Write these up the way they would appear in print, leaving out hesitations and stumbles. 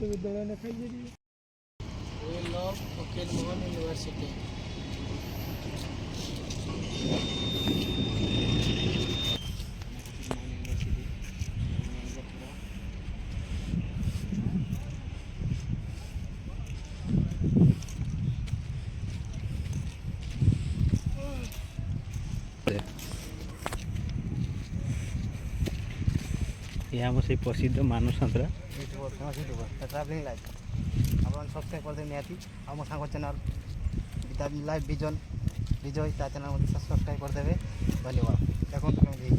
विश्वविद्यालय ने खाई दी फकीर मोहन यूनिवर्सिटी यहाँ से प्रसिद्ध मानव संतरा ट्राभेलिंग लाइफ आप सब्सक्राइब करदे निहाती आ मो सांग चैनल गीता लाइव विजन विजय ता चैनल मते सब्सक्राइब करदेवे धन्यवाद देखो केमि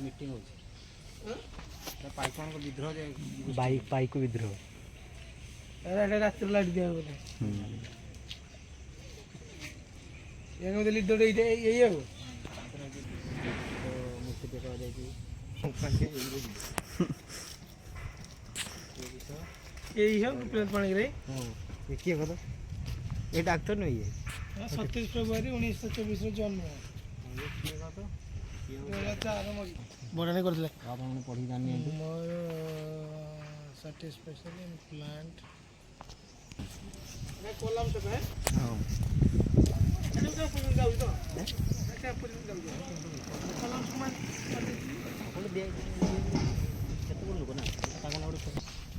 मीटिंग हो पाइकन को विद्रोह पाइक विद्रोह अरे रास्ते लाइट दिया बोले ये में लीडर यही है वो मुक्ति देखा जाएगी यही है प्लेट पानी रे हां ये किए कतो ये डॉक्टर नहीं है 27 फरवरी 1924 जन्म है ये किए कतो बड़ा नहीं करले आप हमने पढ़ी जानी है सैटिस्फैक्शन इन प्लांट मैं कॉलम से है हां अरे तो फोन जाऊ तो क्या फोन जाऊ कॉलम समान अपन दे केते बोल लोक ना ताका ना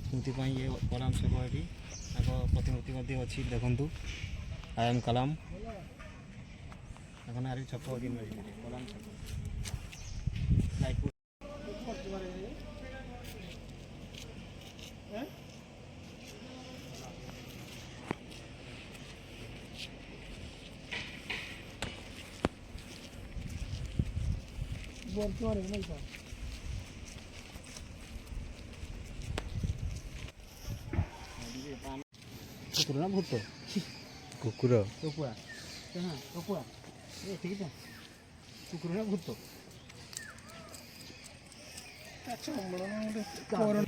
स्मृति पाई ये कलाम से कोठी आगो प्रतिमूर्ति मध्ये अछि देखंतु आई एम कलाम এখন আর ছপ দিন বাজে কলাম ছপ লাইট बोल क्यों रे नहीं था कुकुर ना भूत कुकुर टोकुआ हां टोकुआ ये ठीक है कुकुर ना भूत अच्छा बड़ा कोरोना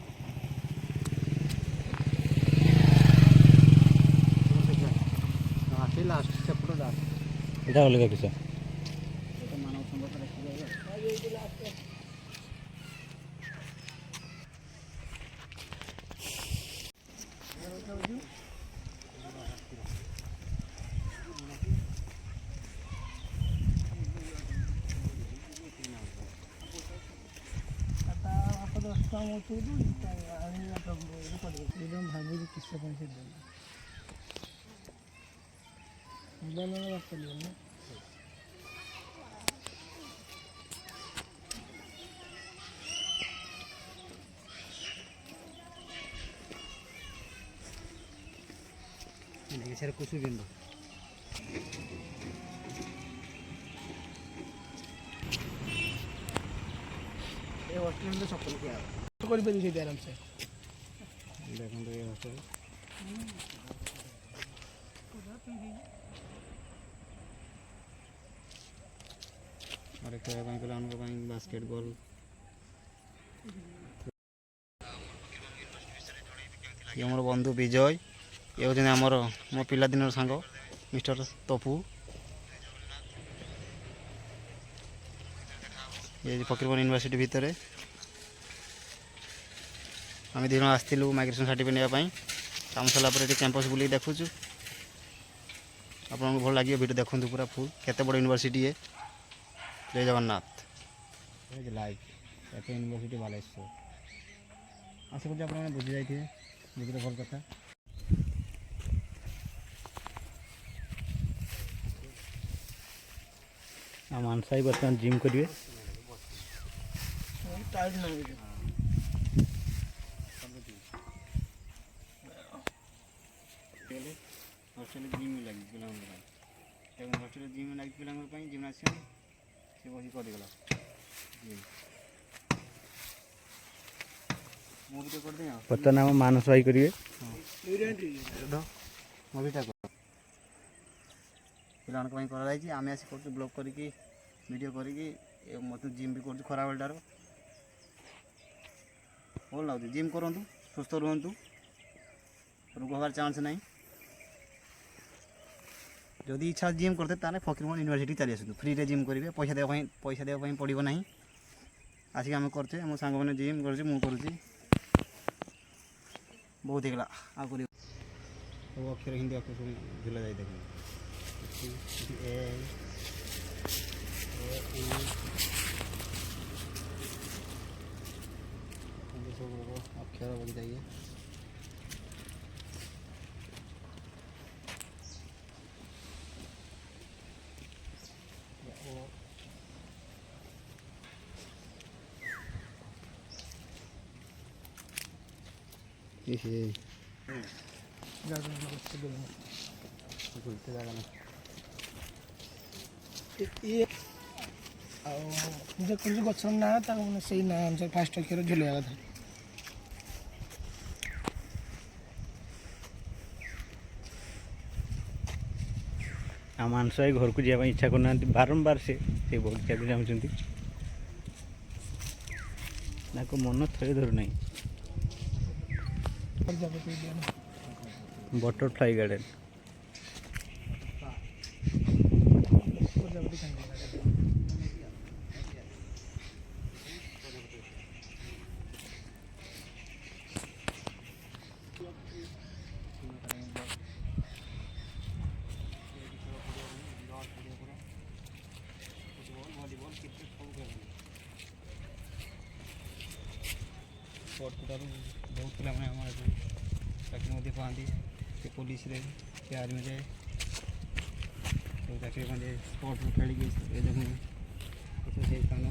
हां लास्ट चैप्टर लास्ट এটা अलग किस मानव संबंध रखिएगा एकदम भाभी किससे कौन से देना मोबाइल में बात कर लिया ना ये सर कुछ भी नहीं ये हॉस्टल में चप्पल किया तो कोई भी नहीं दे आराम से देखो तो ये हॉस्टल और एक खेल पिला बास्केटबॉल ये मोर बंधु विजय ये हूँ आमर मो पिला दिन सांग मिस्टर तपू ये फकीरमोहन यूनिवर्सिटी भितर आम दिन आसलु माइग्रेशन सर्टिफिकेट नापी काम सरला कैंपस बुले देखुचु आपको भल लगे वीडियो देखु पूरा फुल केते बड़ यूनिवर्सिटी है जय जगन्नाथ लाइव यूनिवर्सिटी बालेश्वर आशा करूँ आप बुझी जाइए बुझे भल कथा मानसाई बर्तमान जिम करेंगे टाइट ना ଗୋଟେ ଜିମ୍ ଲାଗି ପିଲାଙ୍କ ପାଇଁ ଜିମ୍ନାସିୟମ୍ ସେ ବସି କରିଦେଲା ଜିମ୍। ମୁଁ ବି ଟିକେ କରିଦେଇ ଆଉ ବର୍ତ୍ତମାନ ଆମ ମାନସ ଭାଇ କରିବେ। ମୁଭିଟା କର ପିଲାମାନଙ୍କ ପାଇଁ କରାଯାଇଛି। ଆମେ ଆସି କରୁଛୁ ବ୍ଲଗ୍ କରିକି ଭିଡ଼ିଓ କରିକି ମୋତେ ଜିମ୍ ବି କରୁଛୁ ଖରାବେଳଟାର। ଭଲ ଲାଗୁଛି। ଜିମ୍ କରନ୍ତୁ, ସୁସ୍ଥ ରୁହନ୍ତୁ, ରୋଗ ହେବାର ଚାନ୍ସ ନାହିଁ। ଯଦି ଇଚ୍ଛା ଜିମ୍ କରିତେ ତାହେଲେ ଫକୀରମୋହନ ୟୁନିଭର୍ସିଟି ଚାଲି ଆସନ୍ତୁ। ଫ୍ରିରେ ଜିମ୍ କରିବେ, ପଇସା ଦେବା ପାଇଁ ପଡ଼ିବ ନାହିଁ। ଆସିକି ଆମେ କରୁଛେ, ମୋ ସାଙ୍ଗମାନେ ଜିମ୍ କରୁଛି, ମୁଁ କରୁଛି। ବହୁତ ହେଇଗଲା ଆଉ କରିବ। ସବୁ ଅକ୍ଷର ହିନ୍ଦୀ ଅକ୍ଷର ସବୁ ଝୁଲା ଯାଇ ଦେଖନ୍ତୁ। ଏ ସବୁ ଅକ୍ଷର ବଗି जाइए। ଯେକୌଣସି ଗଛର ନାଁ ତାକୁ ମାନେ ସେଇ ନାଁ ଅନୁସାରେ ଫାଷ୍ଟ ଅକ୍ଷର ଝୁଲେଇବା କଥା। ଆମ ମାନସ ଭାଇ ଘରକୁ ଯିବା ପାଇଁ ଇଚ୍ଛା କରୁନାହାନ୍ତି। ବାରମ୍ବାର ସେ ବଗିଚାକୁ ଯାଉଛନ୍ତି। ତାଙ୍କ ମନ ଥରେ ଧରୁନାହିଁ। Butterfly garden. ସ୍ପୋର୍ଟଠାରୁ ବହୁତ ପିଲାମାନେ ଆମର ଚାକିରି ମଧ୍ୟ ପାଆନ୍ତି। ସେ ପୋଲିସରେ, ସେ ଆର୍ମିରେ ସବୁ ଚାକିରି ପାଆନ୍ତି। ସ୍ପୋର୍ଟରୁ ଖେଳିକି ଏ ଦେଖୁନି ସେଇ ସ୍ଥାନ